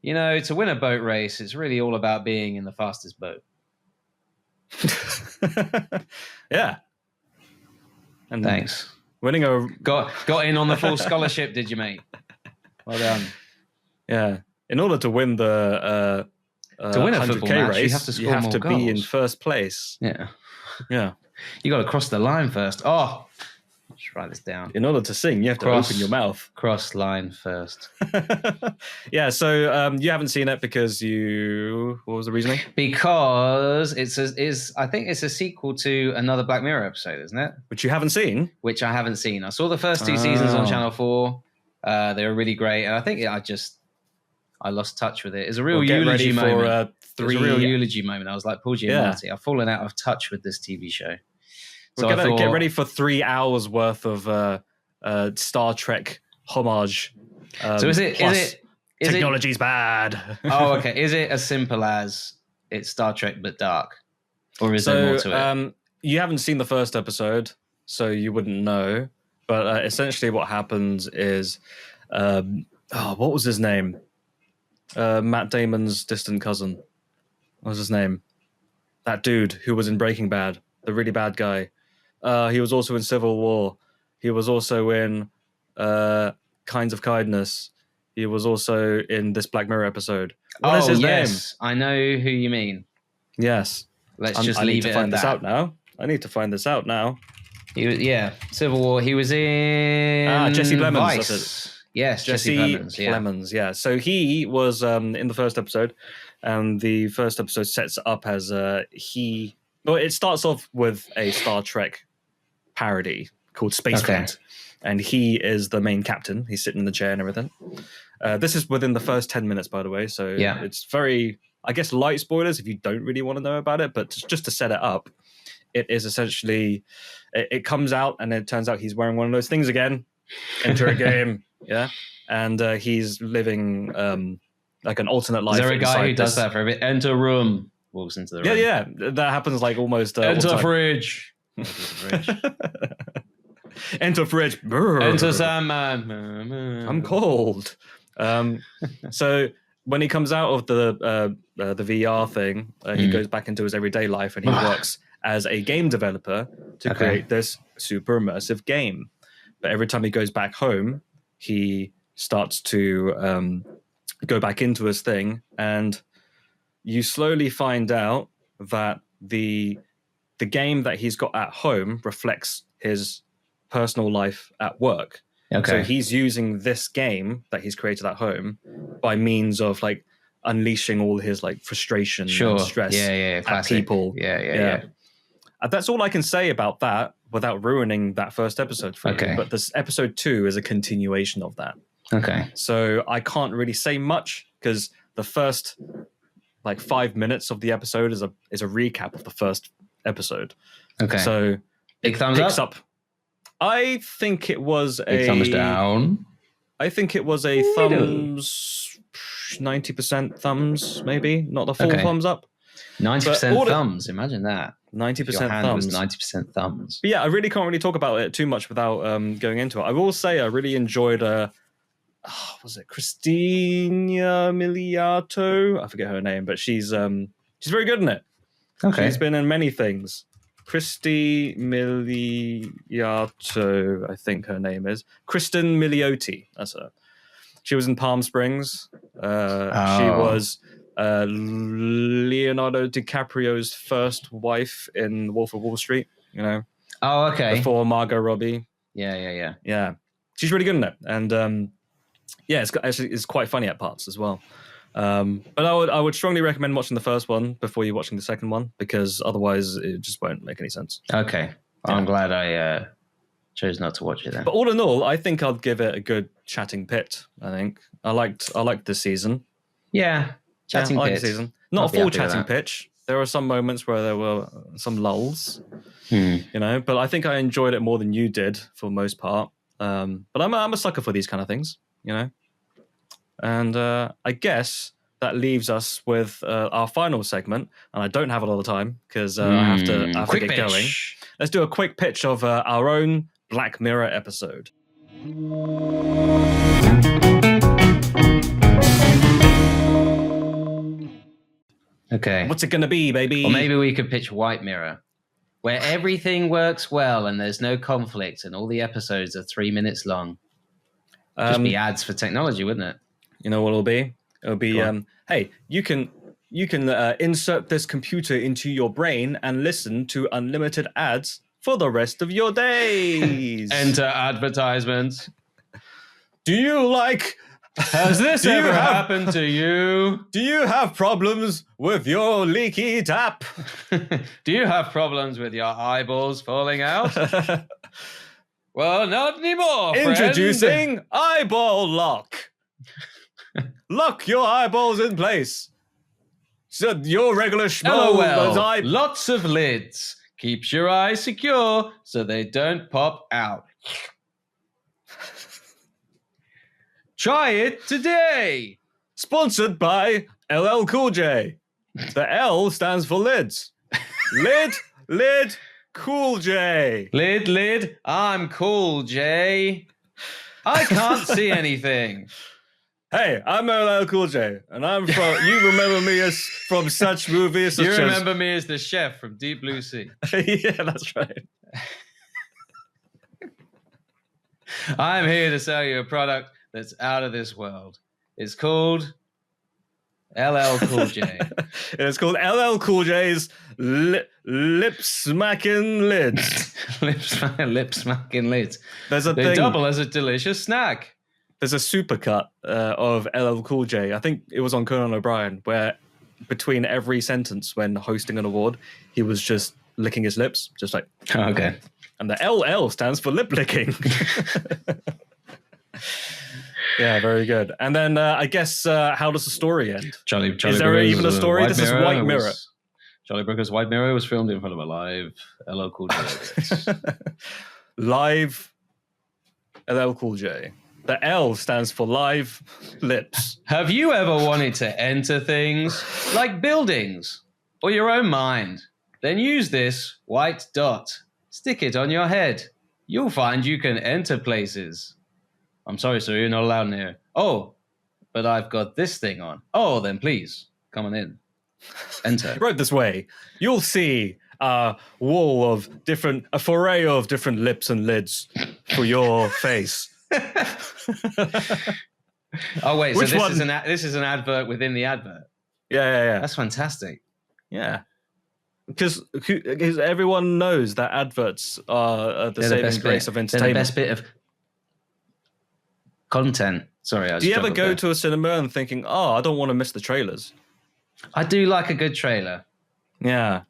to win a boat race, it's really all about being in the fastest boat. Yeah. And thanks. Winning a got in on the full scholarship, did you, mate? Well done. Yeah. In order to win the to win a 100K football match, race, you have to be in first place. Yeah. Yeah. You got to cross the line first. Oh, let's write this down. In order to sing, you have to open your mouth. Cross line first. Yeah. So you haven't seen it because what was the reasoning? Because I think it's a sequel to another Black Mirror episode, isn't it? Which you haven't seen? Which I haven't seen. I saw the first 2 seasons on Channel 4. They were really great. And I think I lost touch with it. It's a real eulogy moment. It was a real eulogy moment. I was like, Paul Giamatti, I've fallen out of touch with this TV show. So we're going to get ready for 3 hours worth of Star Trek homage. So is it technology's bad? Oh, okay. Is it as simple as it's Star Trek but dark? Or is there more to it? You haven't seen the first episode, so you wouldn't know. But essentially what happens is, what was his name? Matt Damon's distant cousin. What was his name? That dude who was in Breaking Bad, the really bad guy. He was also in Civil War. He was also in Kinds of Kindness. He was also in this Black Mirror episode. What is his name? I know who you mean. Let's just leave it at that. I need to find this out now. Civil War. He was in Jesse Plemons. Vice. That's it. Yes, Jesse Plemons. Yeah. So he was in the first episode, and the first episode sets up as it starts off with a Star Trek parody called Spaceflight, and he is the main captain. He's sitting in the chair and everything. This is within the first 10 minutes, by the way. So it's very, I guess, light spoilers if you don't really want to know about it. But just to set it up, it is essentially, it comes out and it turns out he's wearing one of those things again. Enter a game. Yeah. And he's living like an alternate life. Is there a guy who does that for a bit? Enter room. Walks into the room. Yeah. That happens like almost. Enter fridge. Enter fridge. Enter Sandman. I'm cold. So when he comes out of the VR thing, he goes back into his everyday life and he works as a game developer to create this super immersive game. But every time he goes back home, he starts to go back into his thing, and you slowly find out that the game that he's got at home reflects his personal life at work. So he's using this game that he's created at home by means of like unleashing all his like frustration and stress at people. Yeah. That's all I can say about that without ruining that first episode for you. But this episode 2 is a continuation of that. So I can't really say much because the first like 5 minutes of the episode is a recap of the first episode. Okay. So big thumbs picks up. I think it was Big thumbs down. I think it was a thumbs, 90% thumbs, maybe not the full thumbs up. 90% thumbs. Imagine that. 90% your hand thumbs. was 90% thumbs. But yeah, I really can't really talk about it too much without going into it. I will say I really enjoyed was it Christina Miliato? I forget her name, but she's very good in it. Okay. She's been in many things. Christy Miliato, I think her name is. Kristen Milioti, that's her. She was in Palm Springs. She was Leonardo DiCaprio's first wife in Wolf of Wall Street, you know. Oh, okay. Before Margot Robbie. Yeah. She's really good in it. And it's quite funny at parts as well. But I would strongly recommend watching the first one before you're watching the second one, because otherwise it just won't make any sense. Okay. Well, I'm glad I chose not to watch it then. But all in all, I think I'd give it a good chatting pit. I think I liked this season. Yeah, chatting pit. This season. Not a full chatting pitch. There were some moments where there were some lulls, you know. But I think I enjoyed it more than you did for the most part. But I'm a sucker for these kind of things, you know. And I guess that leaves us with our final segment. And I don't have a lot of time because I have to get going. Let's do a quick pitch of our own Black Mirror episode. Okay. What's it going to be, baby? Or maybe we could pitch White Mirror, where everything works well and there's no conflict and all the episodes are 3 minutes long. Just be ads for technology, wouldn't it? You know what it'll be? It'll be, hey, you can insert this computer into your brain and listen to unlimited ads for the rest of your days. Enter advertisements. Do you like... Has this ever happened to you? Do you have problems with your leaky tap? Do you have problems with your eyeballs falling out? Well, not anymore, friend. Introducing Eyeball Lock. Lock your eyeballs in place. So your regular schmo... LOL. Lots of lids. Keeps your eyes secure so they don't pop out. Try it today. Sponsored by LL Cool J. The L stands for lids. Lid, Cool J. Lid, I'm Cool J. I can't see anything. Hey, I'm LL Cool J, and I'm from... You remember me as from such movies such You remember me as the chef from Deep Blue Sea. Yeah, that's right. I'm here to sell you a product that's out of this world. It's called LL Cool J. It's called LL Cool J's Lip Smacking Lids. Lip smacking lids. They double as a delicious snack. There's a supercut of LL Cool J. I think it was on Conan O'Brien, where between every sentence when hosting an award, he was just licking his lips, just like... Okay. And the LL stands for lip licking. Yeah, very good. And then I guess how does the story end? Charlie is there even a story? This is White Mirror. Charlie Brooker's White Mirror was filmed in front of a live LL Cool J. Live LL Cool J. The L stands for live lips. Have you ever wanted to enter things like buildings or your own mind? Then use this white dot. Stick it on your head. You'll find you can enter places. I'm sorry, sir, you're not allowed in here. Oh, but I've got this thing on. Oh, then please, come on in. Enter. Right this way. You'll see a wall of a foray of different lips and lids for your face. Oh, wait, so this is an advert within the advert? Yeah. That's fantastic. Yeah. Because everyone knows that adverts are the saving grace of entertainment. They're the best bit of content. Sorry, do you ever go to a cinema and thinking, I don't want to miss the trailers? I do like a good trailer. Yeah.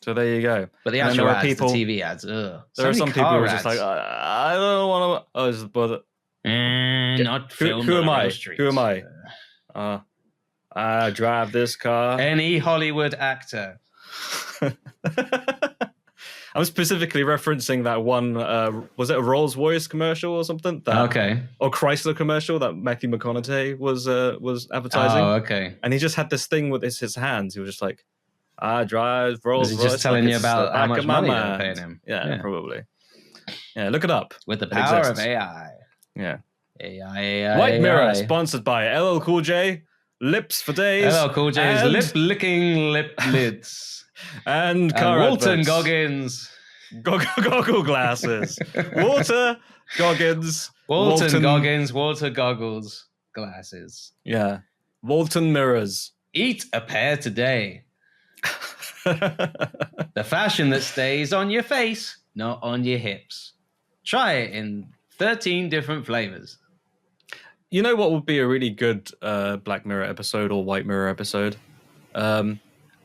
So there you go. But the actual ads, the TV ads, ugh. There are some people who are just like, I don't want to... Not filmed who am I? streets. Who am I? I drive this car. Any Hollywood actor. I'm specifically referencing that one. Was it a Rolls-Royce commercial or something? Or Chrysler commercial that Matthew McConaughey was advertising. Oh, okay. And he just had this thing with his hands. He was just like, I drive Rolls-Royce. Was he just telling you about how much money they're paying him? Yeah, probably. Yeah, look it up. With the power of AI. Yeah. AI. White Mirror, sponsored by LL Cool J, Lips for Days. LL Cool J's lip-licking lip lids. and Walton Goggins. Goggle glasses. Walter Goggins. Walton Goggins, Walter Goggles glasses. Yeah. Walton mirrors. Eat a pair today. The fashion that stays on your face, not on your hips. Try it in 13 different flavors. You know what would be a really good Black Mirror episode or White Mirror episode? An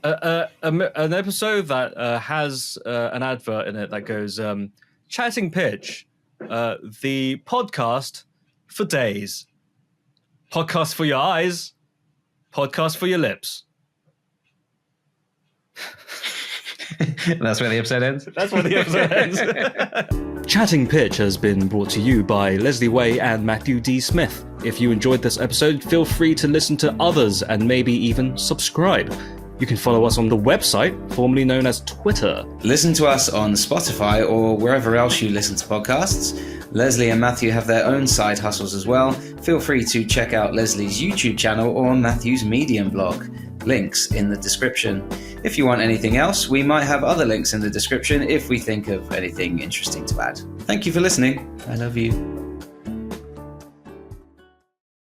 episode that has an advert in it that goes, Chatting Pitch, the podcast for days. Podcast for your eyes. Podcast for your lips. That's where the episode ends? That's where the episode ends. Chatting Pitch has been brought to you by Leslie Way and Matthew D. Smith. If you enjoyed this episode, feel free to listen to others and maybe even subscribe. You can follow us on the website, formerly known as Twitter. Listen to us on Spotify or wherever else you listen to podcasts. Leslie and Matthew have their own side hustles as well. Feel free to check out Leslie's YouTube channel or Matthew's Medium blog. Links in the description. If you want anything else, we might have other links in the description if we think of anything interesting to add. Thank you for listening. I love you.